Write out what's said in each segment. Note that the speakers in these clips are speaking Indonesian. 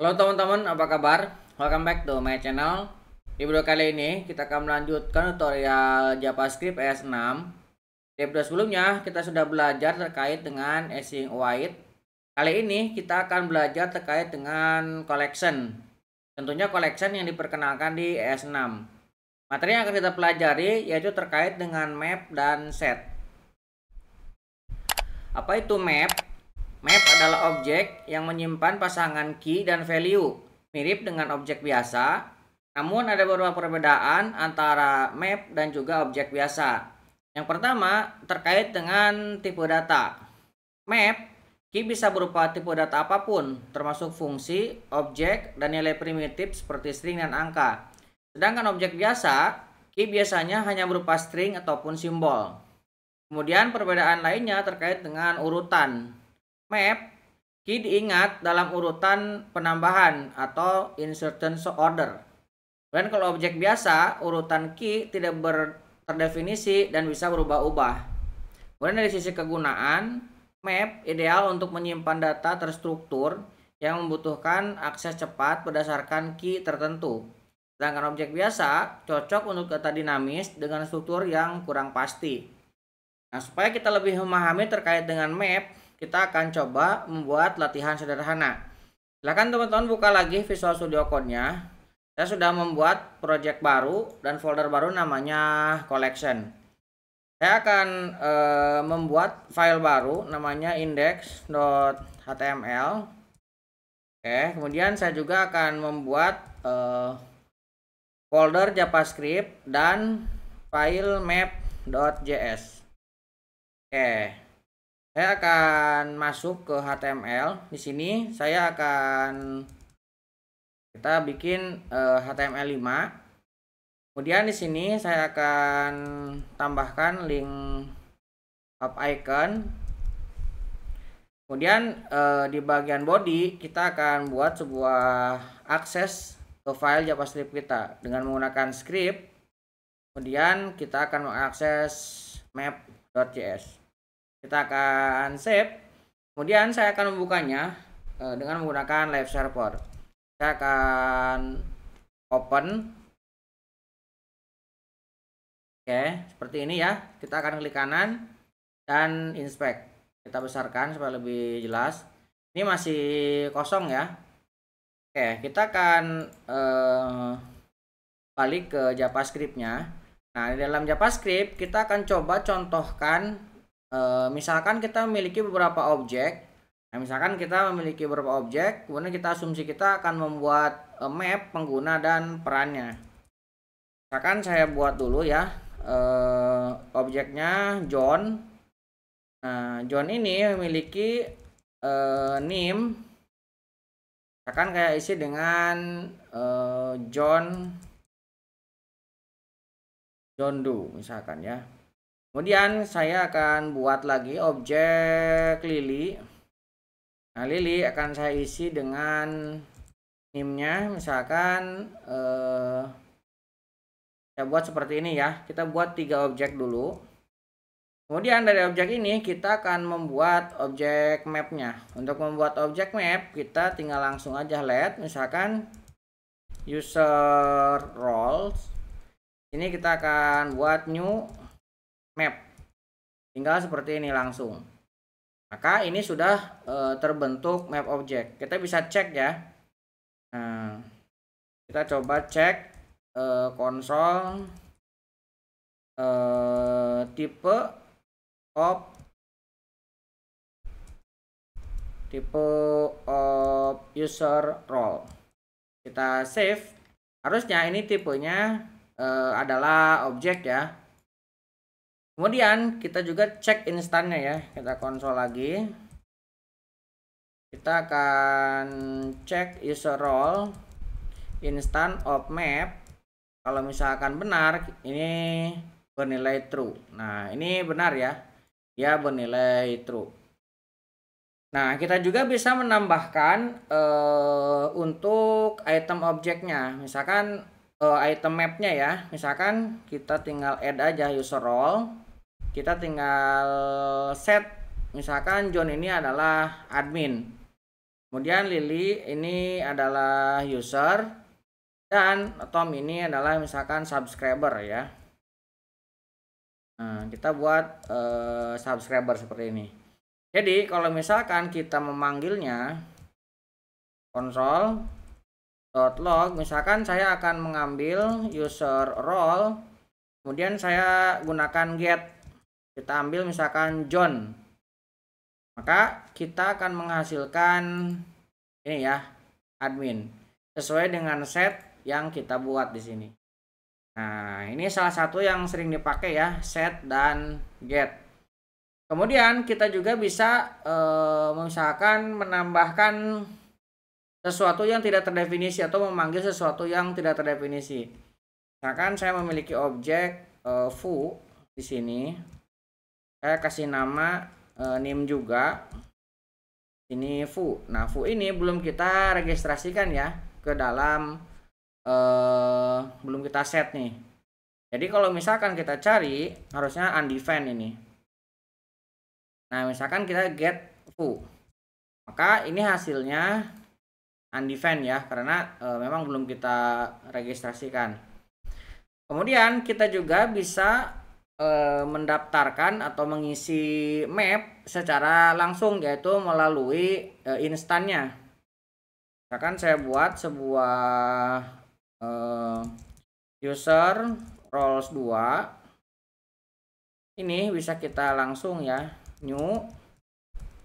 Halo teman-teman, apa kabar? Welcome back to my channel. Di video kali ini kita akan melanjutkan tutorial JavaScript ES6. Di video sebelumnya kita sudah belajar terkait dengan async await. Kali ini kita akan belajar terkait dengan collection. Tentunya collection yang diperkenalkan di ES6. Materi yang akan kita pelajari yaitu terkait dengan map dan set. Apa itu map? Map adalah objek yang menyimpan pasangan key dan value, mirip dengan objek biasa, namun ada beberapa perbedaan antara map dan juga objek biasa. Yang pertama, terkait dengan tipe data. Map, key bisa berupa tipe data apapun, termasuk fungsi, objek, dan nilai primitif seperti string dan angka. Sedangkan objek biasa, key biasanya hanya berupa string ataupun simbol. Kemudian perbedaan lainnya terkait dengan urutan. Map, key diingat dalam urutan penambahan atau insertion order. Dan kalau objek biasa, urutan key tidak terdefinisi dan bisa berubah-ubah. Kemudian dari sisi kegunaan, map ideal untuk menyimpan data terstruktur yang membutuhkan akses cepat berdasarkan key tertentu. Sedangkan objek biasa cocok untuk data dinamis dengan struktur yang kurang pasti. Nah, supaya kita lebih memahami terkait dengan map, kita akan coba membuat latihan sederhana. Silakan teman-teman buka lagi Visual Studio Code-nya. Saya sudah membuat project baru dan folder baru namanya collection. Saya akan membuat file baru namanya index.html. Oke, kemudian saya juga akan membuat folder JavaScript dan file map.js. Oke. Saya akan masuk ke HTML. Di sini saya akan kita bikin HTML5. Kemudian di sini saya akan tambahkan link up icon. Kemudian di bagian body kita akan buat sebuah akses ke file JavaScript kita dengan menggunakan script. Kemudian kita akan mengakses map.js. Kita akan save. Kemudian saya akan membukanya dengan menggunakan live server. Saya akan open. Oke, seperti ini ya. Kita akan klik kanan dan inspect. Kita besarkan supaya lebih jelas. Ini masih kosong ya. Oke, kita akan balik ke JavaScript-nya. Nah, di dalam JavaScript kita akan coba contohkan. Misalkan kita memiliki beberapa objek. Nah, misalkan kita memiliki beberapa objek, kemudian kita asumsi kita akan membuat map pengguna dan perannya. Misalkan saya buat dulu ya, objeknya John. Nah, John ini memiliki name. Misalkan kayak isi dengan John Doe misalkan ya. Kemudian saya akan buat lagi objek Lily. Nah, Lily akan saya isi dengan name-nya. Misalkan saya buat seperti ini ya. Kita buat 3 objek dulu. Kemudian dari objek ini kita akan membuat objek map-nya. Untuk membuat objek map kita tinggal langsung aja let. Misalkan user roles. Ini kita akan buat new map. Tinggal seperti ini langsung. Maka ini sudah terbentuk map object. Kita bisa cek ya. Nah, kita coba cek konsol tipe of user role. Kita save. Harusnya ini tipenya adalah objek ya. Kemudian kita juga cek instannya ya. Kita konsol lagi. Kita akan cek user role instant of map. Kalau misalkan benar, ini bernilai true. Nah, ini benar ya. Dia bernilai true. Nah, kita juga bisa menambahkan untuk item objeknya. Misalkan item mapnya ya. Misalkan kita tinggal add aja user role. Kita tinggal set, misalkan John ini adalah admin. Kemudian Lily ini adalah user dan Tom ini adalah misalkan subscriber ya. Nah, kita buat subscriber seperti ini. Jadi kalau misalkan kita memanggilnya console.log, misalkan saya akan mengambil user role, kemudian saya gunakan get, kita ambil misalkan John, maka kita akan menghasilkan ini ya, admin sesuai dengan set yang kita buat di sini. Nah, ini salah satu yang sering dipakai ya, set dan get. Kemudian kita juga bisa misalkan menambahkan sesuatu yang tidak terdefinisi atau memanggil sesuatu yang tidak terdefinisi. Misalkan saya memiliki objek foo di sini. Saya kasih nama name juga. Ini foo. Nah, foo ini belum kita registrasikan ya ke dalam belum kita set nih. Jadi kalau misalkan kita cari harusnya undefined ini. Nah, misalkan kita get foo, maka ini hasilnya undefined ya, karena memang belum kita registrasikan. Kemudian kita juga bisa mendaftarkan atau mengisi map secara langsung, yaitu melalui instannya. Misalkan saya buat sebuah user roles 2, ini bisa kita langsung ya, new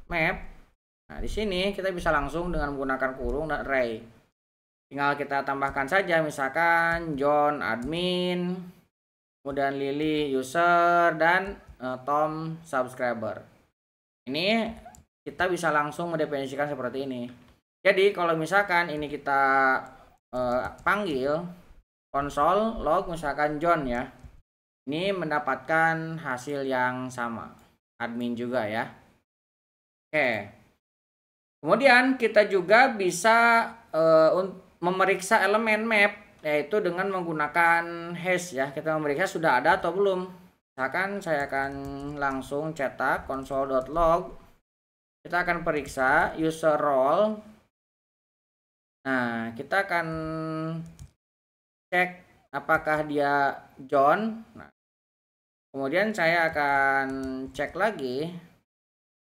map. Nah, di sini kita bisa langsung dengan menggunakan kurung dan array. Tinggal kita tambahkan saja misalkan John admin, kemudian Lily user, dan Tom subscriber. Ini kita bisa langsung mendefinisikan seperti ini. Jadi kalau misalkan ini kita panggil console log misalkan John ya, ini mendapatkan hasil yang sama, admin juga ya. Oke. Kemudian kita juga bisa memeriksa elemen map, yaitu dengan menggunakan hash ya. Kita memeriksa sudah ada atau belum. Misalkan saya akan langsung cetak console.log. Kita akan periksa user role. Nah, kita akan cek apakah dia John. Nah, kemudian saya akan cek lagi.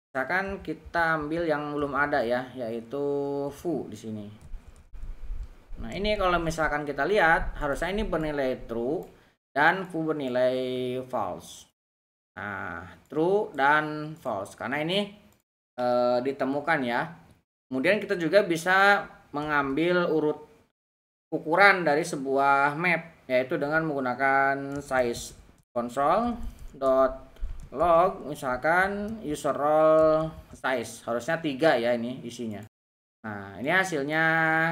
Misalkan kita ambil yang belum ada ya, yaitu foo di sini. Nah, ini kalau misalkan kita lihat harusnya ini bernilai true dan foo bernilai false. Nah, true dan false karena ini ditemukan ya. Kemudian kita juga bisa mengambil urut ukuran dari sebuah map, yaitu dengan menggunakan size console.log misalkan user role size, harusnya 3 ya ini isinya. Nah, ini hasilnya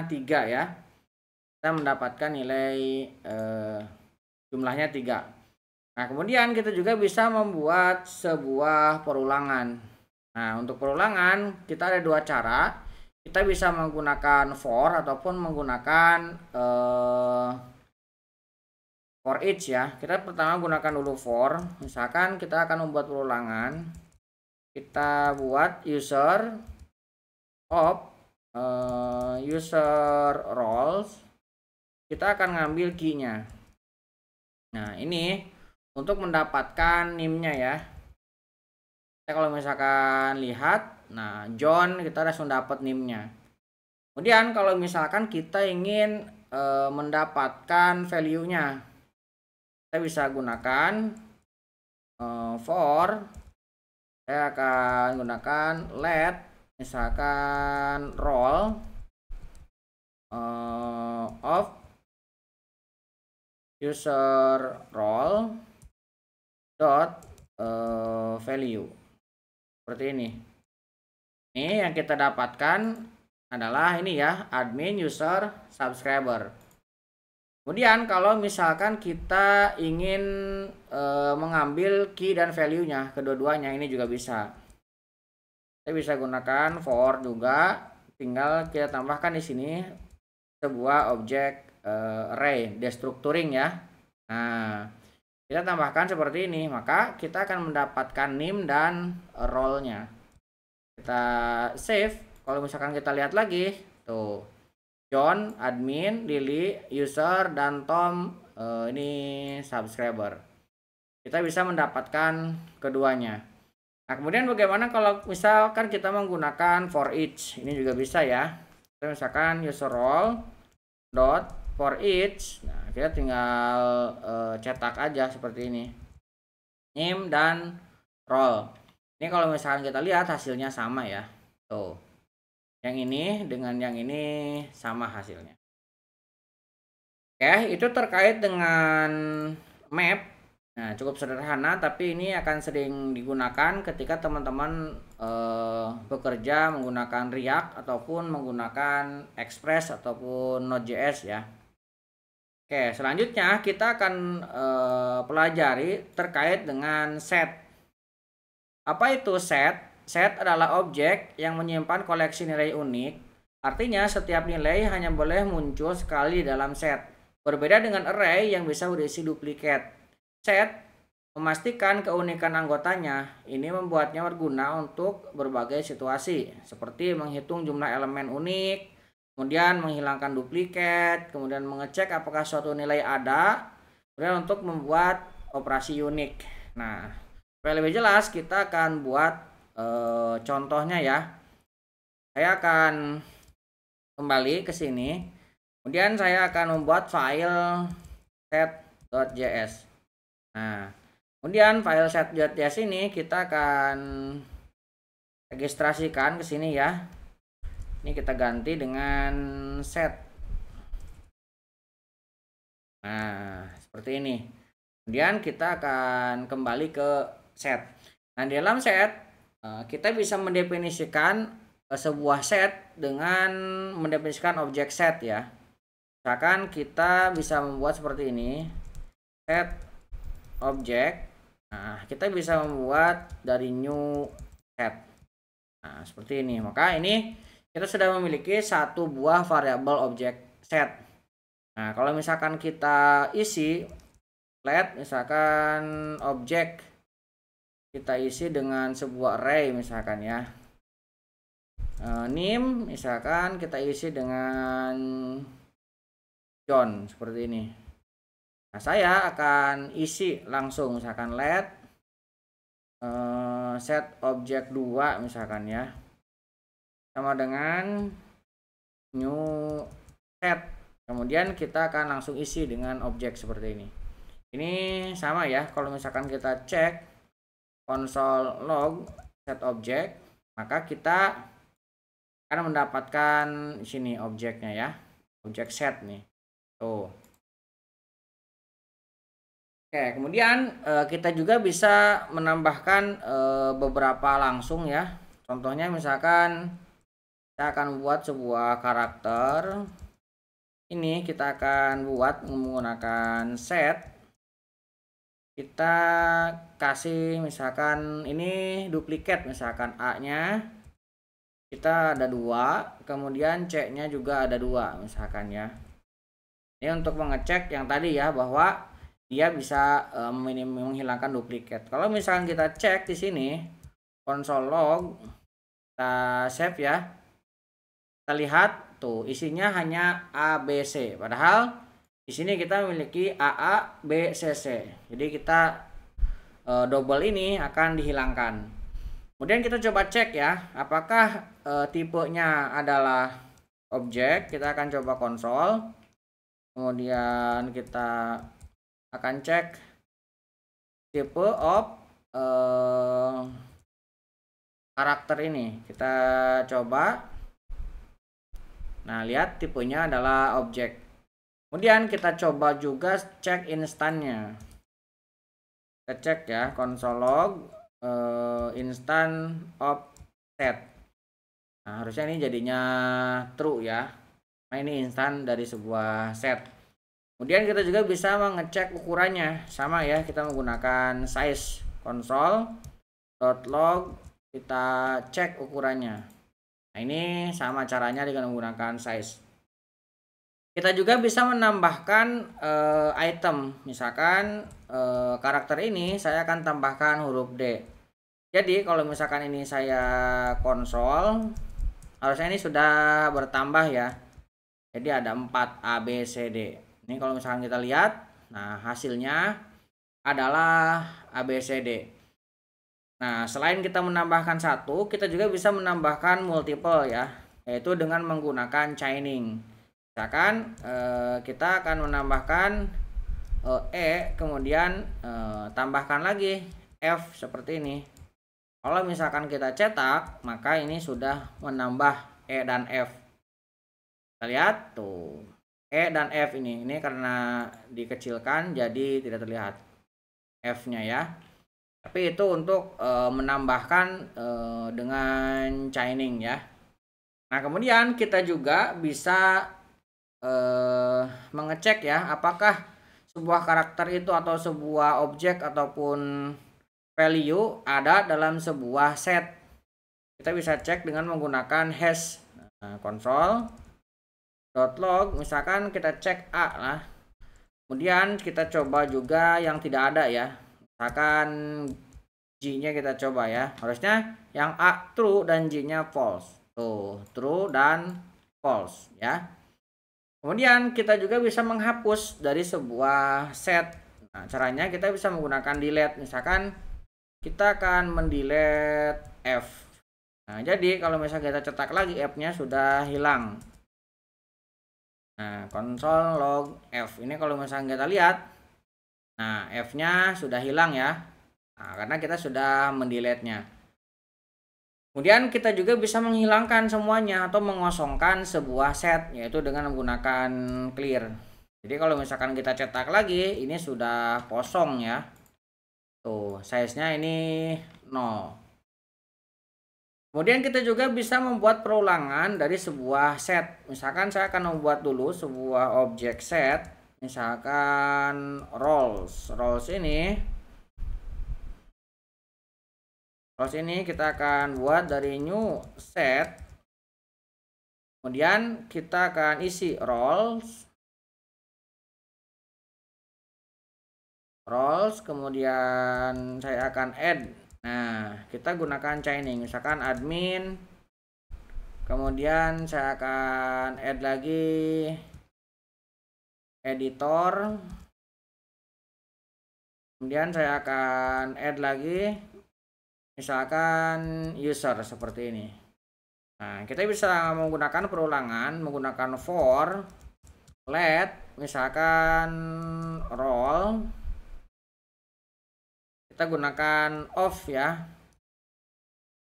3 ya. Kita mendapatkan nilai jumlahnya 3. Nah, kemudian kita juga bisa membuat sebuah perulangan. Nah, untuk perulangan kita ada 2 cara. Kita bisa menggunakan for ataupun menggunakan for each ya. Kita pertama gunakan dulu for. Misalkan kita akan membuat perulangan. Kita buat user of user roles. Kita akan ngambil key-nya. Nah, ini untuk mendapatkan name-nya ya. Kita kalau misalkan lihat, nah John kita langsung dapat name-nya. Kemudian kalau misalkan kita ingin mendapatkan value-nya, kita bisa gunakan for. Saya akan gunakan let misalkan role of user role dot value, seperti ini. Ini yang kita dapatkan adalah ini ya, admin user subscriber. Kemudian kalau misalkan kita ingin mengambil key dan value-nya, kedua-duanya ini juga bisa. Kita bisa gunakan for juga, tinggal kita tambahkan di sini sebuah objek array destructuring ya. Nah, kita tambahkan seperti ini, maka kita akan mendapatkan name dan role-nya. Kita save, kalau misalkan kita lihat lagi tuh, John admin, Lily user, dan Tom ini subscriber. Kita bisa mendapatkan keduanya. Nah, kemudian bagaimana kalau misalkan kita menggunakan for each? Ini juga bisa ya. Kita misalkan user role dot for each. Nah, kita tinggal cetak aja seperti ini. Name dan role. Ini kalau misalkan kita lihat hasilnya sama ya. Tuh. Yang ini dengan yang ini sama hasilnya. Oke, itu terkait dengan map. Nah, cukup sederhana, tapi ini akan sering digunakan ketika teman-teman bekerja menggunakan React ataupun menggunakan Express ataupun Node.js ya. Oke, selanjutnya kita akan pelajari terkait dengan set. Apa itu set? Set adalah objek yang menyimpan koleksi nilai unik. Artinya setiap nilai hanya boleh muncul sekali dalam set. Berbeda dengan array yang bisa berisi duplikat. Set memastikan keunikan anggotanya. Ini membuatnya berguna untuk berbagai situasi, seperti menghitung jumlah elemen unik, kemudian menghilangkan duplikat, kemudian mengecek apakah suatu nilai ada, kemudian untuk membuat operasi unik. Nah, supaya lebih jelas kita akan buat contohnya ya. Saya akan kembali ke sini, kemudian saya akan membuat file set.js. Nah, kemudian file set.js ini kita akan registrasikan ke sini ya. Ini kita ganti dengan set. Nah, seperti ini. Kemudian kita akan kembali ke set. Nah, di dalam set kita bisa mendefinisikan sebuah set dengan mendefinisikan objek set ya. Misalkan kita bisa membuat seperti ini. Set objek. Nah, kita bisa membuat dari new set. Nah, seperti ini. Maka ini kita sudah memiliki satu buah variabel objek set. Nah, kalau misalkan kita isi let misalkan objek, kita isi dengan sebuah array misalkan ya. Name misalkan kita isi dengan John seperti ini. Nah, saya akan isi langsung misalkan let set objek 2 misalkan ya, sama dengan new set. Kemudian kita akan langsung isi dengan objek seperti ini. Ini sama ya, kalau misalkan kita cek console log set objek, maka kita akan mendapatkan di sini objeknya ya, objek set nih. Tuh. Oke, kemudian kita juga bisa menambahkan beberapa langsung ya. Contohnya misalkan kita akan buat sebuah karakter. Ini kita akan buat menggunakan set. Kita kasih misalkan ini duplikat, misalkan A-nya kita ada 2, kemudian C-nya juga ada 2 misalkan ya. Ini untuk mengecek yang tadi ya, bahwa dia bisa menghilangkan duplikat. Kalau misalkan kita cek di sini console log, kita save ya, kita lihat tuh isinya hanya ABC, padahal di sini kita memiliki AA, B, CC. Jadi kita double ini akan dihilangkan. Kemudian kita coba cek ya, apakah tipenya adalah objek. Kita akan coba console, kemudian kita akan cek tipe of karakter ini. Kita coba. Nah, lihat tipenya adalah objek. Kemudian kita coba juga cek instannya. Kita cek ya, console log instant of set. Nah, harusnya ini jadinya true ya. Nah, ini instan dari sebuah set. Kemudian kita juga bisa mengecek ukurannya, sama ya, kita menggunakan size console.log, kita cek ukurannya. Nah, ini sama caranya dengan menggunakan size. Kita juga bisa menambahkan item, misalkan karakter ini saya akan tambahkan huruf D. Jadi kalau misalkan ini saya console, harusnya ini sudah bertambah ya. Jadi ada 4 A, B, C, D. Ini kalau misalkan kita lihat, nah hasilnya adalah A, B, C, D. Nah, selain kita menambahkan satu, kita juga bisa menambahkan multiple ya, yaitu dengan menggunakan chaining. Misalkan kita akan menambahkan kemudian tambahkan lagi F seperti ini. Kalau misalkan kita cetak, maka ini sudah menambah E dan F. Kita lihat tuh, E dan F ini karena dikecilkan jadi tidak terlihat F-nya ya. Tapi itu untuk menambahkan dengan chaining ya. Nah, kemudian kita juga bisa mengecek ya, apakah sebuah karakter itu atau sebuah objek ataupun value ada dalam sebuah set. Kita bisa cek dengan menggunakan hash. Nah, console.log, misalkan kita cek A lah. Kemudian kita coba juga yang tidak ada ya. Misalkan J-nya kita coba ya. Harusnya yang A true dan J-nya false. Tuh, true dan false ya. Kemudian kita juga bisa menghapus dari sebuah set. Nah, caranya kita bisa menggunakan delete. Misalkan kita akan mendelete F. Nah, jadi kalau misalnya kita cetak lagi, F-nya sudah hilang. Nah, console log F. Ini kalau misalnya kita lihat, nah F-nya sudah hilang ya. Nah, karena kita sudah mendelete-nya. Kemudian kita juga bisa menghilangkan semuanya atau mengosongkan sebuah set, yaitu dengan menggunakan clear. Jadi kalau misalkan kita cetak lagi, ini sudah kosong ya. Tuh, size-nya ini 0. Kemudian kita juga bisa membuat perulangan dari sebuah set. Misalkan saya akan membuat dulu sebuah objek set. Misalkan roles. Roles ini kita akan buat dari new set. Kemudian kita akan isi roles. Kemudian saya akan add. Nah, kita gunakan chaining. Misalkan admin. Kemudian saya akan add lagi editor. Kemudian saya akan add lagi misalkan user seperti ini. Nah, kita bisa menggunakan perulangan menggunakan for let misalkan role. Kita gunakan off ya.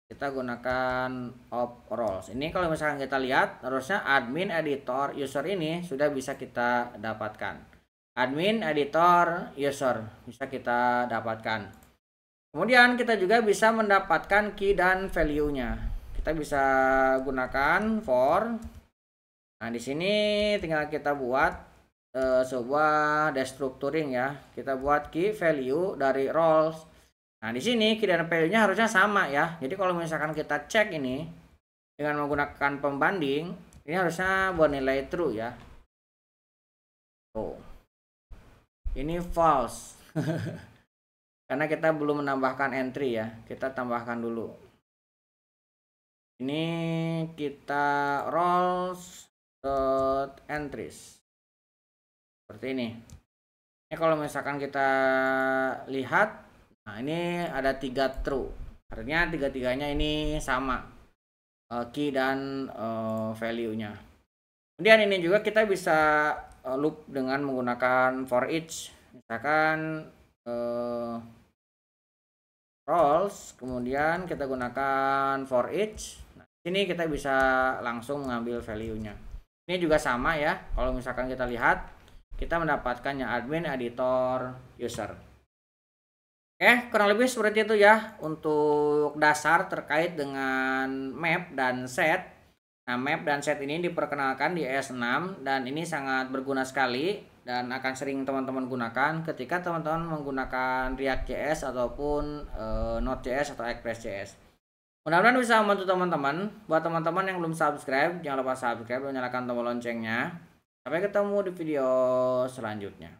Kita gunakan off roles. Ini kalau misalkan kita lihat, harusnya admin, editor, user ini sudah bisa kita dapatkan. Admin, editor, user bisa kita dapatkan. Kemudian kita juga bisa mendapatkan key dan value-nya. Kita bisa gunakan for. Nah, di sini tinggal kita buat sebuah destructuring ya. Kita buat key value dari roles. Nah, di sini key dan value-nya harusnya sama ya. Jadi kalau misalkan kita cek ini dengan menggunakan pembanding, ini harusnya buat nilai true ya. Oh. Ini false. Karena kita belum menambahkan entry ya. Kita tambahkan dulu. Ini kita roles entries. Seperti ini. Ini kalau misalkan kita lihat, nah ini ada 3 true. Artinya tiga-tiganya ini sama key dan value-nya. Kemudian ini juga kita bisa loop dengan menggunakan for each. Misalkan roles, kemudian kita gunakan for each. Nah, ini kita bisa langsung mengambil value-nya. Ini juga sama ya. Kalau misalkan kita lihat, kita mendapatkannya admin, editor, user. Oke, kurang lebih seperti itu ya untuk dasar terkait dengan map dan set. Nah, map dan set ini diperkenalkan di ES6 dan ini sangat berguna sekali dan akan sering teman-teman gunakan ketika teman-teman menggunakan React.js ataupun Node.js atau Express.js. Mudah-mudahan bisa membantu teman-teman. Buat teman-teman yang belum subscribe, jangan lupa subscribe dan nyalakan tombol loncengnya. Sampai ketemu di video selanjutnya.